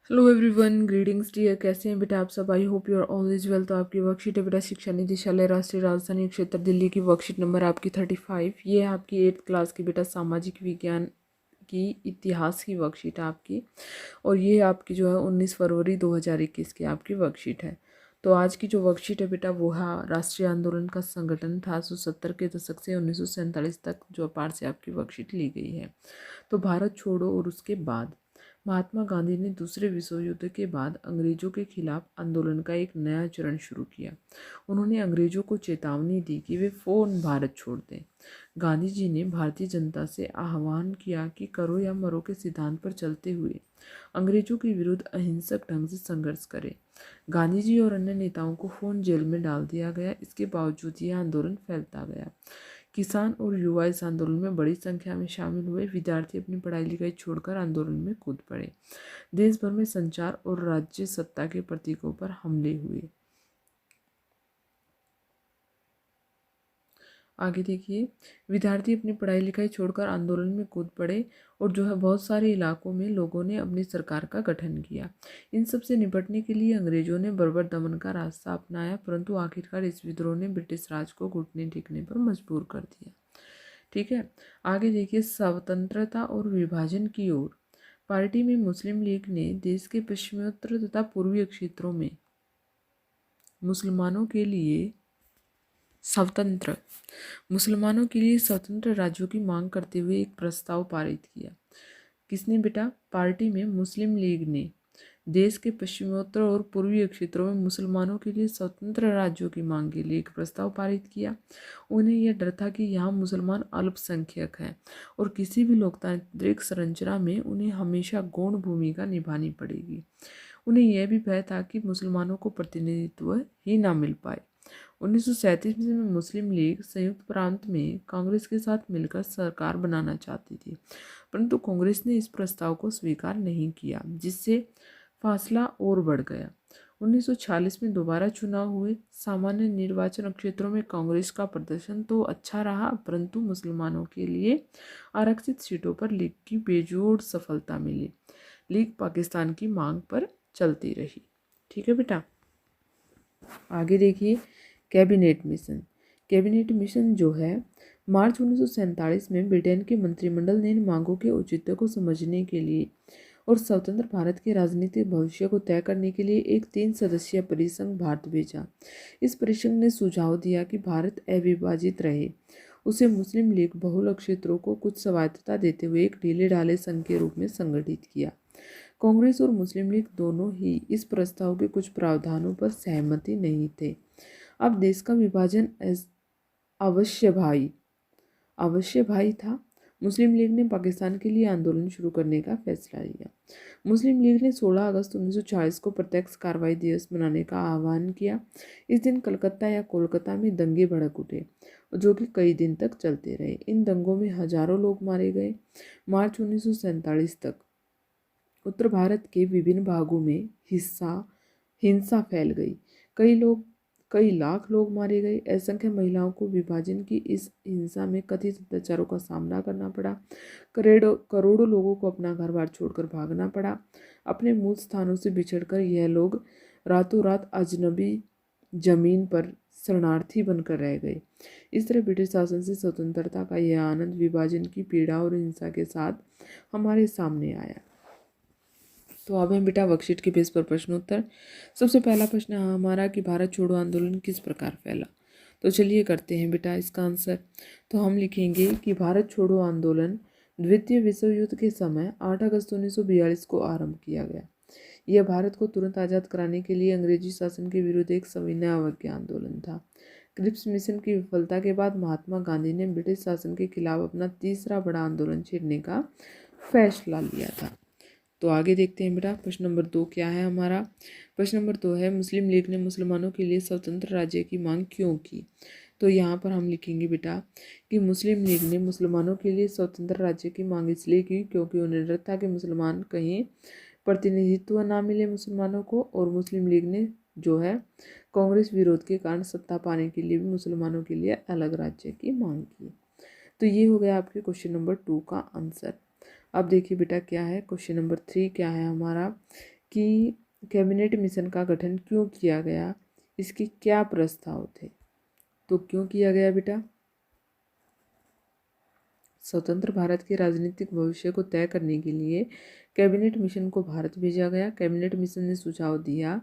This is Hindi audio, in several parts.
Hello everyone, greetings dear. कैसे हैं बेटा आप सब? I hope you are always well. तो आपकी वर्कशीट है बेटा शिक्षा निदेशालय राष्ट्रीय राजधानी क्षेत्र दिल्ली की वर्कशीट नंबर आपकी 35। ये है आपकी 8th क्लास की बेटा सामाजिक विज्ञान की इतिहास की वर्कशीट है आपकी। और ये आपकी जो है 19 फरवरी 2021 की आपकी वर्कशीट है। तो आज की जो वर्कशीट है बेटा वो है राष्ट्रीय आंदोलन का संगठन 1870 के दशक से 1947 तक जो पार से आपकी वर्कशीट ली गई है। तो भारत छोड़ो और उसके बाद महात्मा गांधी ने दूसरे विश्व युद्ध के बाद अंग्रेजों के खिलाफ आंदोलन का एक नया चरण शुरू किया। उन्होंने अंग्रेजों को चेतावनी दी कि वे फौरन भारत छोड़ दें। गांधी जी ने भारतीय जनता से आह्वान किया कि करो या मरो के सिद्धांत पर चलते हुए अंग्रेजों के विरुद्ध अहिंसक ढंग से संघर्ष करें। गांधी जी और अन्य नेताओं को फौरन जेल में डाल दिया गया। इसके बावजूद यह आंदोलन फैलता गया। किसान और युवा इस आंदोलन में बड़ी संख्या में शामिल हुए। विद्यार्थी अपनी पढ़ाई लिखाई छोड़कर आंदोलन में कूद पड़े। देश भर में संचार और राज्य सत्ता के प्रतीकों पर हमले हुए। आगे देखिए, विद्यार्थी अपनी पढ़ाई लिखाई छोड़कर आंदोलन में कूद पड़े और जो है बहुत सारे इलाकों में लोगों ने अपनी सरकार का गठन किया। इन सब से निपटने के लिए अंग्रेजों ने बर्बर दमन का रास्ता अपनाया, परंतु आखिरकार इस विद्रोह ने ब्रिटिश राज को घुटने टेकने पर मजबूर कर दिया। ठीक है, आगे देखिए, स्वतंत्रता और विभाजन की ओर। पार्टी में मुस्लिम लीग ने देश के पश्चिमोत्तर तथा पूर्वीय क्षेत्रों में मुसलमानों के लिए स्वतंत्र मुसलमानों के लिए स्वतंत्र राज्यों की मांग करते हुए एक प्रस्ताव पारित किया। किसने बेटा? पार्टी में मुस्लिम लीग ने देश के पश्चिमोत्तर और पूर्वीय क्षेत्रों में मुसलमानों के लिए स्वतंत्र राज्यों की मांग के लिए एक प्रस्ताव पारित किया। उन्हें यह डर था कि यहाँ मुसलमान अल्पसंख्यक हैं और किसी भी लोकतांत्रिक संरचना में उन्हें हमेशा गौण भूमिका निभानी पड़ेगी। उन्हें यह भी भय था कि मुसलमानों को प्रतिनिधित्व ही ना मिल पाए। 1937 में मुस्लिम लीग संयुक्त प्रांत में कांग्रेस के साथ मिलकर सरकार बनाना चाहती थी, परंतु कांग्रेस ने इस प्रस्ताव को स्वीकार नहीं किया, जिससे फासला और बढ़ गया। 1946 में दोबारा चुनाव हुए। सामान्य निर्वाचन क्षेत्रों में कांग्रेस का प्रदर्शन तो अच्छा रहा, परंतु मुसलमानों के लिए आरक्षित सीटों पर लीग की बेजोड़ सफलता मिली। लीग पाकिस्तान की मांग पर चलती रही। ठीक है बेटा, आगे देखिए, कैबिनेट मिशन। कैबिनेट मिशन जो है मार्च 1947 में ब्रिटेन के मंत्रिमंडल ने इन मांगों के औचित्य को समझने के लिए और स्वतंत्र भारत के राजनीतिक भविष्य को तय करने के लिए एक 3 सदस्यीय परिसंघ भारत भेजा। इस परिसंघ ने सुझाव दिया कि भारत अविभाजित रहे। उसे मुस्लिम लीग बहुल क्षेत्रों को कुछ स्वायत्तता देते हुए एक ढीले ढाले संघ के रूप में संगठित किया। कांग्रेस और मुस्लिम लीग दोनों ही इस प्रस्ताव के कुछ प्रावधानों पर सहमति नहीं थे। अब देश का विभाजन अवश्य भाई अवश्य भाई था। मुस्लिम लीग ने पाकिस्तान के लिए आंदोलन शुरू करने का फैसला लिया। मुस्लिम लीग ने 16 अगस्त 1940 को प्रत्यक्ष कार्रवाई दिवस मनाने का आह्वान किया। इस दिन कलकत्ता या कोलकाता में दंगे भड़क उठे, जो कि कई दिन तक चलते रहे। इन दंगों में हजारों लोग मारे गए। मार्च 1947 तक उत्तर भारत के विभिन्न भागों में हिंसा फैल गई। कई लाख लोग मारे गए। असंख्य महिलाओं को विभाजन की इस हिंसा में कथित अत्याचारों का सामना करना पड़ा। करोड़ों लोगों को अपना घर बार छोड़कर भागना पड़ा। अपने मूल स्थानों से बिछड़कर यह लोग रातों रात अजनबी जमीन पर शरणार्थी बनकर रह गए। इस तरह ब्रिटिश शासन से स्वतंत्रता का यह आनंद विभाजन की पीड़ा और हिंसा के साथ हमारे सामने आया। तो अब है बेटा वर्कशीट के बेस पर प्रश्न उत्तर। सबसे पहला प्रश्न है हमारा कि भारत छोड़ो आंदोलन किस प्रकार फैला। तो चलिए करते हैं बेटा इसका आंसर। तो हम लिखेंगे कि भारत छोड़ो आंदोलन द्वितीय विश्व युद्ध के समय 8 अगस्त 1942 को आरंभ किया गया। यह भारत को तुरंत आज़ाद कराने के लिए अंग्रेजी शासन के विरुद्ध एक सविनय अवज्ञा आंदोलन था। क्रिप्स मिशन की विफलता के बाद महात्मा गांधी ने ब्रिटिश शासन के खिलाफ अपना तीसरा बड़ा आंदोलन छेड़ने का फैसला लिया था। तो आगे देखते हैं बेटा प्रश्न नंबर 2 क्या है हमारा। प्रश्न नंबर 2 है मुस्लिम लीग ने मुसलमानों के लिए स्वतंत्र राज्य की मांग क्यों की। तो यहाँ पर हम लिखेंगे बेटा कि मुस्लिम लीग ने मुसलमानों के लिए स्वतंत्र राज्य की मांग इसलिए की क्योंकि उन्हें डर था कि मुसलमान कहीं प्रतिनिधित्व ना मिले मुसलमानों को, और मुस्लिम लीग ने जो है कांग्रेस विरोध के कारण सत्ता पाने के लिए भी मुसलमानों के लिए अलग राज्य की मांग की। तो ये हो गया आपके क्वेश्चन नंबर 2 का आंसर। अब देखिए बेटा क्या है क्वेश्चन नंबर 3 क्या है हमारा कि कैबिनेट मिशन का गठन क्यों किया गया, इसके क्या प्रस्ताव थे। तो क्यों किया गया बेटा? स्वतंत्र भारत के राजनीतिक भविष्य को तय करने के लिए कैबिनेट मिशन को भारत भेजा गया। कैबिनेट मिशन ने सुझाव दिया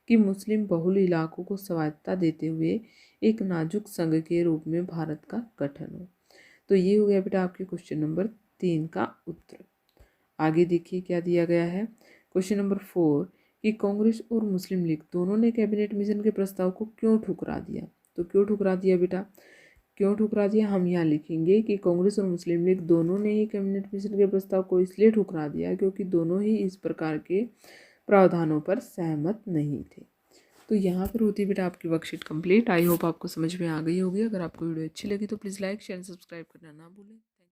कि मुस्लिम बहुल इलाकों को स्वायत्तता देते हुए एक नाजुक संघ के रूप में भारत का गठन हो। तो ये हो गया बेटा आपके क्वेश्चन नंबर 3 का उत्तर। आगे देखिए क्या दिया गया है। क्वेश्चन नंबर 4 कि कांग्रेस और मुस्लिम लीग दोनों ने कैबिनेट मिशन के प्रस्ताव को क्यों ठुकरा दिया। तो क्यों ठुकरा दिया बेटा? क्यों ठुकरा दिया हम यहाँ लिखेंगे कि कांग्रेस और मुस्लिम लीग दोनों ने ही कैबिनेट मिशन के प्रस्ताव को इसलिए ठुकरा दिया क्योंकि दोनों ही इस प्रकार के प्रावधानों पर सहमत नहीं थे। तो यहाँ पर होती है बेटा आपकी वर्कशीट कंप्लीट। आई होप आपको समझ में आ गई होगी। अगर आपको वीडियो अच्छी लगी तो प्लीज़ लाइक शेयर सब्सक्राइब करना ना भूलें।